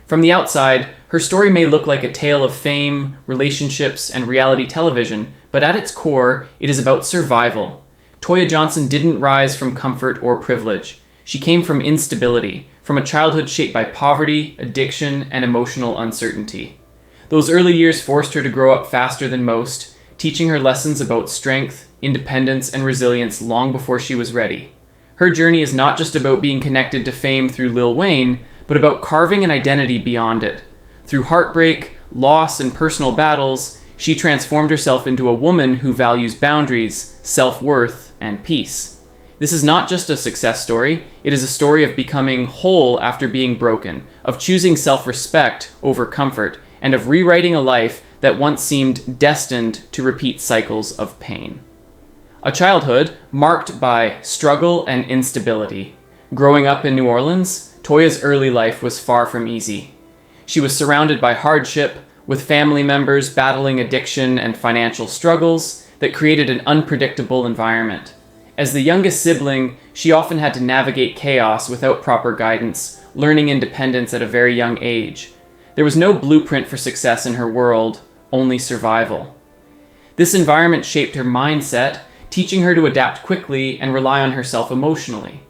From the outside, her story may look like a tale of fame, relationships, and reality television, but at its core, it is about survival. Toya Johnson didn't rise from comfort or privilege. She came from instability, from a childhood shaped by poverty, addiction, and emotional uncertainty. Those early years forced her to grow up faster than most, teaching her lessons about strength, independence, and resilience long before she was ready. Her journey is not just about being connected to fame through Lil Wayne, but about carving an identity beyond it. Through heartbreak, loss, and personal battles, she transformed herself into a woman who values boundaries, self-worth, and peace. This is not just a success story, it is a story of becoming whole after being broken, of choosing self-respect over comfort, and of rewriting a life that once seemed destined to repeat cycles of pain. A childhood marked by struggle and instability. Growing up in New Orleans, Toya's early life was far from easy. She was surrounded by hardship, with family members battling addiction and financial struggles that created an unpredictable environment. As the youngest sibling, she often had to navigate chaos without proper guidance, learning independence at a very young age. There was no blueprint for success in her world, only survival. This environment shaped her mindset, teaching her to adapt quickly and rely on herself emotionally.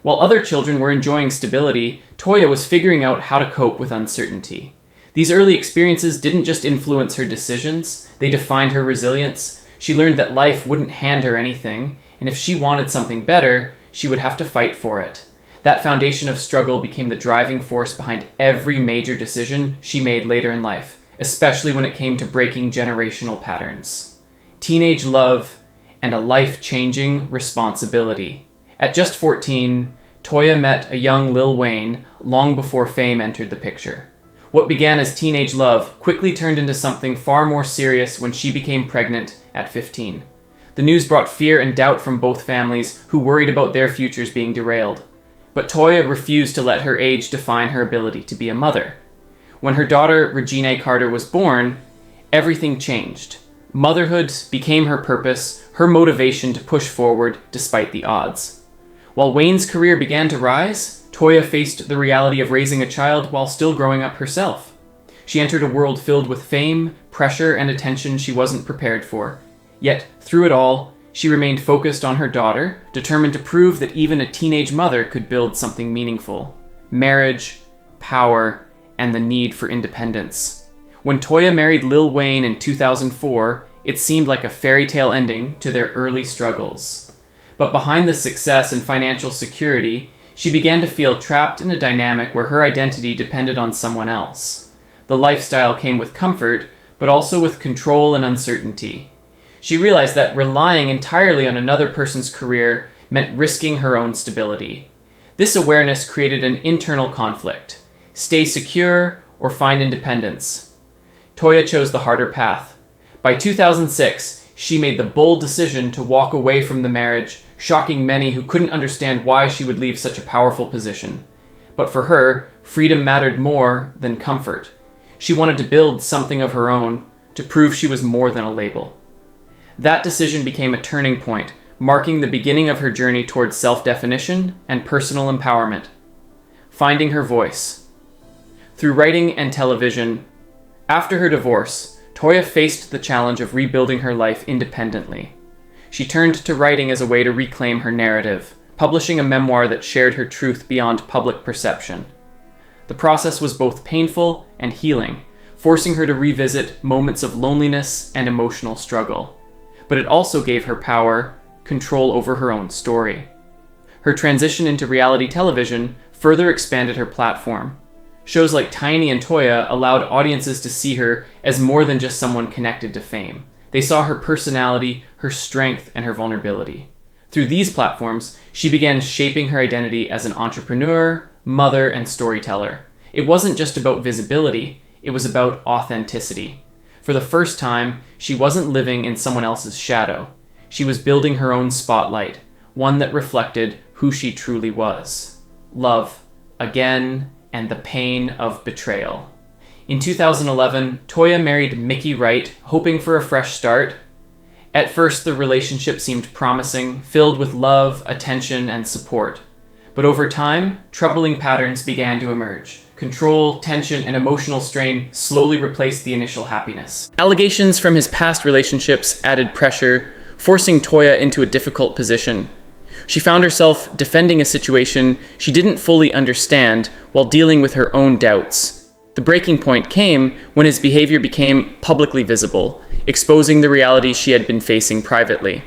While other children were enjoying stability, Toya was figuring out how to cope with uncertainty. These early experiences didn't just influence her decisions, they defined her resilience. She learned that life wouldn't hand her anything, and if she wanted something better, she would have to fight for it. That foundation of struggle became the driving force behind every major decision she made later in life, especially when it came to breaking generational patterns. Teenage love and a life-changing responsibility. At just 14, Toya met a young Lil Wayne long before fame entered the picture. What began as teenage love quickly turned into something far more serious when she became pregnant at 15. The news brought fear and doubt from both families, who worried about their futures being derailed. But Toya refused to let her age define her ability to be a mother. When her daughter, Regina Carter, was born, everything changed. Motherhood became her purpose, her motivation to push forward despite the odds. While Wayne's career began to rise, Toya faced the reality of raising a child while still growing up herself. She entered a world filled with fame, pressure, and attention she wasn't prepared for. Yet, through it all, she remained focused on her daughter, determined to prove that even a teenage mother could build something meaningful: marriage, power, and the need for independence. When Toya married Lil Wayne in 2004, it seemed like a fairy tale ending to their early struggles. But behind the success and financial security, she began to feel trapped in a dynamic where her identity depended on someone else. The lifestyle came with comfort, but also with control and uncertainty. She realized that relying entirely on another person's career meant risking her own stability. This awareness created an internal conflict: stay secure or find independence. Toya chose the harder path. By 2006, she made the bold decision to walk away from the marriage, shocking many who couldn't understand why she would leave such a powerful position. But for her, freedom mattered more than comfort. She wanted to build something of her own, to prove she was more than a label. That decision became a turning point, marking the beginning of her journey towards self-definition and personal empowerment. Finding her voice. Through writing and television, after her divorce, Toya faced the challenge of rebuilding her life independently. She turned to writing as a way to reclaim her narrative, publishing a memoir that shared her truth beyond public perception. The process was both painful and healing, forcing her to revisit moments of loneliness and emotional struggle. But it also gave her power, control over her own story. Her transition into reality television further expanded her platform. Shows like Tiny and Toya allowed audiences to see her as more than just someone connected to fame. They saw her personality, her strength, and her vulnerability. Through these platforms, she began shaping her identity as an entrepreneur, mother, and storyteller. It wasn't just about visibility, it was about authenticity. For the first time, she wasn't living in someone else's shadow. She was building her own spotlight, one that reflected who she truly was. Love, again, and the pain of betrayal. In 2011, Toya married Mickey Wright, hoping for a fresh start. At first, the relationship seemed promising, filled with love, attention, and support. But over time, troubling patterns began to emerge. Control, tension, and emotional strain slowly replaced the initial happiness. Allegations from his past relationships added pressure, forcing Toya into a difficult position. She found herself defending a situation she didn't fully understand while dealing with her own doubts. The breaking point came when his behavior became publicly visible, exposing the reality she had been facing privately.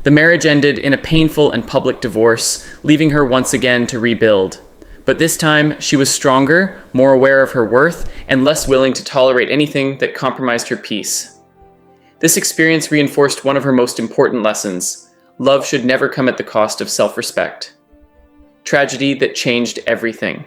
The marriage ended in a painful and public divorce, leaving her once again to rebuild. But this time, she was stronger, more aware of her worth, and less willing to tolerate anything that compromised her peace. This experience reinforced one of her most important lessons: love should never come at the cost of self-respect. Tragedy that changed everything.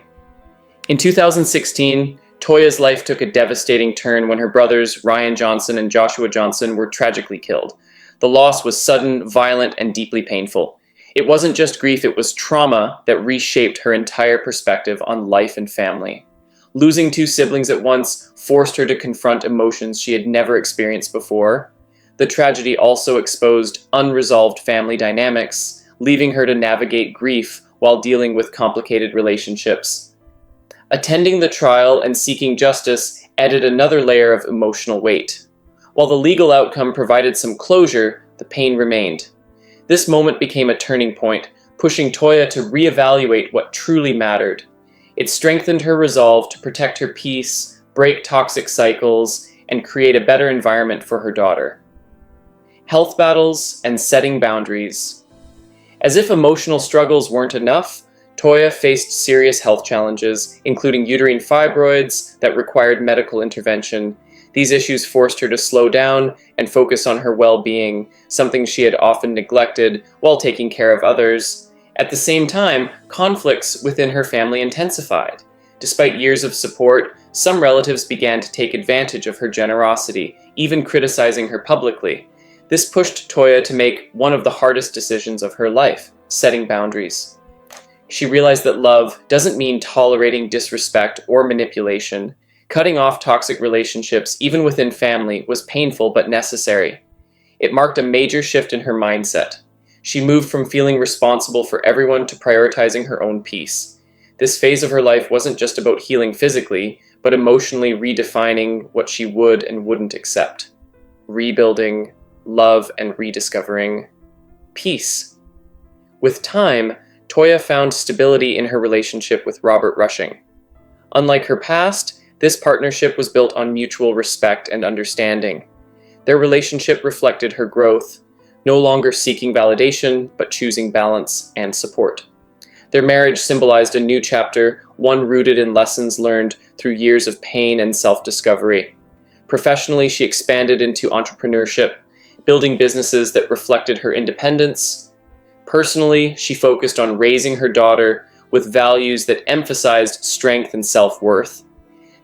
In 2016, Toya's life took a devastating turn when her brothers Ryan Johnson and Joshua Johnson were tragically killed. The loss was sudden, violent, and deeply painful. It wasn't just grief, it was trauma that reshaped her entire perspective on life and family. Losing two siblings at once forced her to confront emotions she had never experienced before. The tragedy also exposed unresolved family dynamics, leaving her to navigate grief while dealing with complicated relationships. Attending the trial and seeking justice added another layer of emotional weight. While the legal outcome provided some closure, the pain remained. This moment became a turning point, pushing Toya to reevaluate what truly mattered. It strengthened her resolve to protect her peace, break toxic cycles, and create a better environment for her daughter. Health battles and setting boundaries. As if emotional struggles weren't enough, Toya faced serious health challenges, including uterine fibroids that required medical intervention. These issues forced her to slow down and focus on her well-being, something she had often neglected while taking care of others. At the same time, conflicts within her family intensified. Despite years of support, some relatives began to take advantage of her generosity, even criticizing her publicly. This pushed Toya to make one of the hardest decisions of her life: setting boundaries. She realized that love doesn't mean tolerating disrespect or manipulation. Cutting off toxic relationships, even within family, was painful but necessary. It marked a major shift in her mindset. She moved from feeling responsible for everyone to prioritizing her own peace. This phase of her life wasn't just about healing physically, but emotionally redefining what she would and wouldn't accept. Rebuilding, love, and rediscovering peace. With time, Toya found stability in her relationship with Robert Rushing. Unlike her past, this partnership was built on mutual respect and understanding. Their relationship reflected her growth, no longer seeking validation, but choosing balance and support. Their marriage symbolized a new chapter, one rooted in lessons learned through years of pain and self-discovery. Professionally, she expanded into entrepreneurship, building businesses that reflected her independence. Personally, she focused on raising her daughter with values that emphasized strength and self-worth.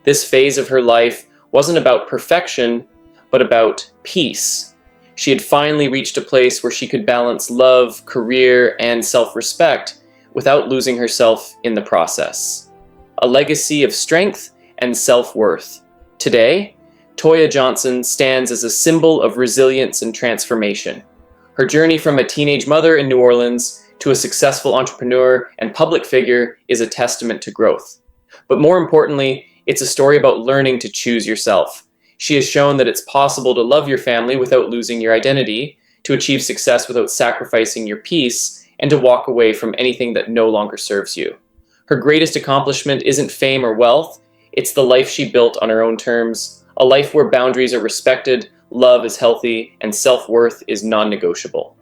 This phase of her life wasn't about perfection, but about peace. She had finally reached a place where she could balance love, career, and self-respect without losing herself in the process. A legacy of strength and self-worth. Today, Toya Johnson stands as a symbol of resilience and transformation. Her journey from a teenage mother in New Orleans to a successful entrepreneur and public figure is a testament to growth. But more importantly, it's a story about learning to choose yourself. She has shown that it's possible to love your family without losing your identity, to achieve success without sacrificing your peace, and to walk away from anything that no longer serves you. Her greatest accomplishment isn't fame or wealth, it's the life she built on her own terms, a life where boundaries are respected, love is healthy, and self-worth is non-negotiable.